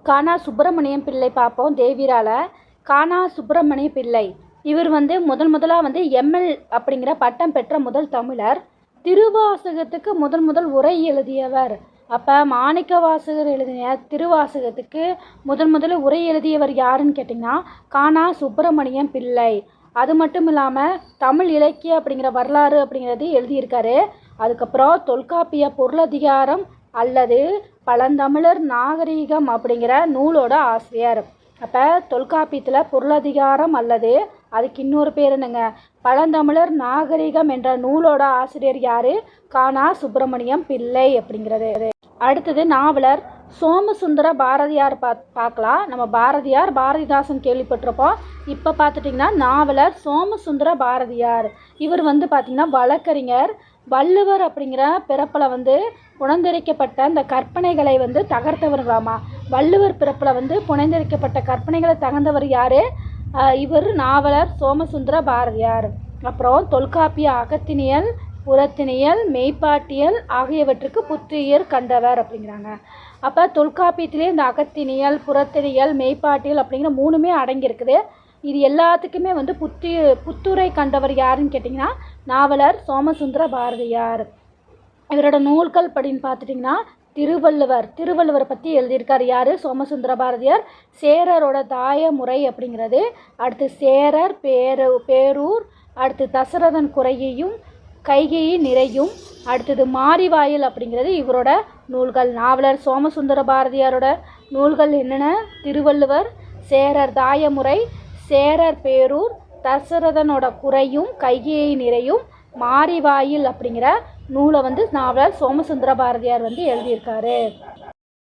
கானா சுப்பிரமணியம் பிள்ளை பார்ப்போம். தேவிரால கானா சுப்பிரமணிய பிள்ளை இவர் முதலாக எம்எல் அப்படிங்கிற பட்டம் பெற்ற முதல் தமிழர். திருவாசகத்துக்கு முதல் உரை எழுதியவர். அப்போ மாணிக்க வாசகர் எழுதிய திருவாசகத்துக்கு முதல்ல உரை எழுதியவர் யாருன்னு கேட்டிங்கன்னா கானா சுப்பிரமணியம் பிள்ளை. அது மட்டும் இல்லாமல் தமிழ் இலக்கிய அப்படிங்கிற வரலாறு அப்படிங்கிறது எழுதியிருக்காரு. அதுக்கப்புறம் தொல்காப்பிய பொருளதிகாரம் அல்லது பழந்தமிழர் நாகரீகம் அப்படிங்கிற நூலோட ஆசிரியர். அப்போ தொல்காப்பியத்தில் பொருளதிகாரம் அல்லது அதுக்கு இன்னொரு பேர் என்னங்க, பழந்தமிழர் நாகரீகம் என்ற நூலோட ஆசிரியர் யார்? கானா சுப்பிரமணியம் பிள்ளை அப்படிங்கிறது. அடுத்தது நாவலர் சோமசுந்தர பாரதியார் பார்க்கலாம். நம்ம பாரதிதாசன் கேள்விப்பட்டிருப்போம். இப்போ பார்த்துட்டிங்கன்னா நாவலர் சோமசுந்தர பாரதியார். இவர் பார்த்திங்கன்னா வழக்கறிஞர். வள்ளுவர் அப்படிங்கிற பிறப்பில் புனைந்தெரிக்கப்பட்ட இந்த கற்பனைகளை தகர்த்தவர்களாமா. வள்ளுவர் பிறப்பில் புனைந்தெரிக்கப்பட்ட கற்பனைகளை தகர்ந்தவர் யார்? இவர் நாவலர் சோமசுந்தர பாரதியார். அப்புறம் தொல்காப்பிய அகத்தினியல், புறத்தினியல், மெய்ப்பாட்டியல் ஆகியவற்றுக்கு புத்துயிர் கண்டவர் அப்படிங்கிறாங்க. அப்போ தொல்காப்பியத்திலே இந்த அகத்தினியல், புறத்தினியல், மெய்ப்பாட்டியல் அப்படிங்கிற மூணுமே அடங்கியிருக்குது. இது எல்லாத்துக்குமே புத்துரை கண்டவர் யாருன்னு கேட்டிங்கன்னா நாவலர் சோமசுந்தர பாரதியார். இவரோட நூல்கள் அப்படின்னு பார்த்துட்டிங்கன்னா திருவள்ளுவரை பற்றி எழுதியிருக்கார். யார்? சோமசுந்தர பாரதியார். சேரரோட தாயமுறை அப்படிங்கிறது. அடுத்து சேரர் பேரூர். அடுத்து தசரதன் குறையையும் கைகையை நிறையும். அடுத்தது மாரிவாயில் அப்படிங்கிறது இவரோட நூல்கள். நாவலர் சோமசுந்தர பாரதியாரோட நூல்கள் என்னென்ன? திருவள்ளுவர், சேரர் தாயமுறை, சேரர் பேரூர், தசரதனோட குறையும் கைகையை நிறையும், மாரிவாயில் அப்படிங்கிற நூலை நாவலர் சோமசுந்தர பாரதியார் எழுதியிருக்காரு.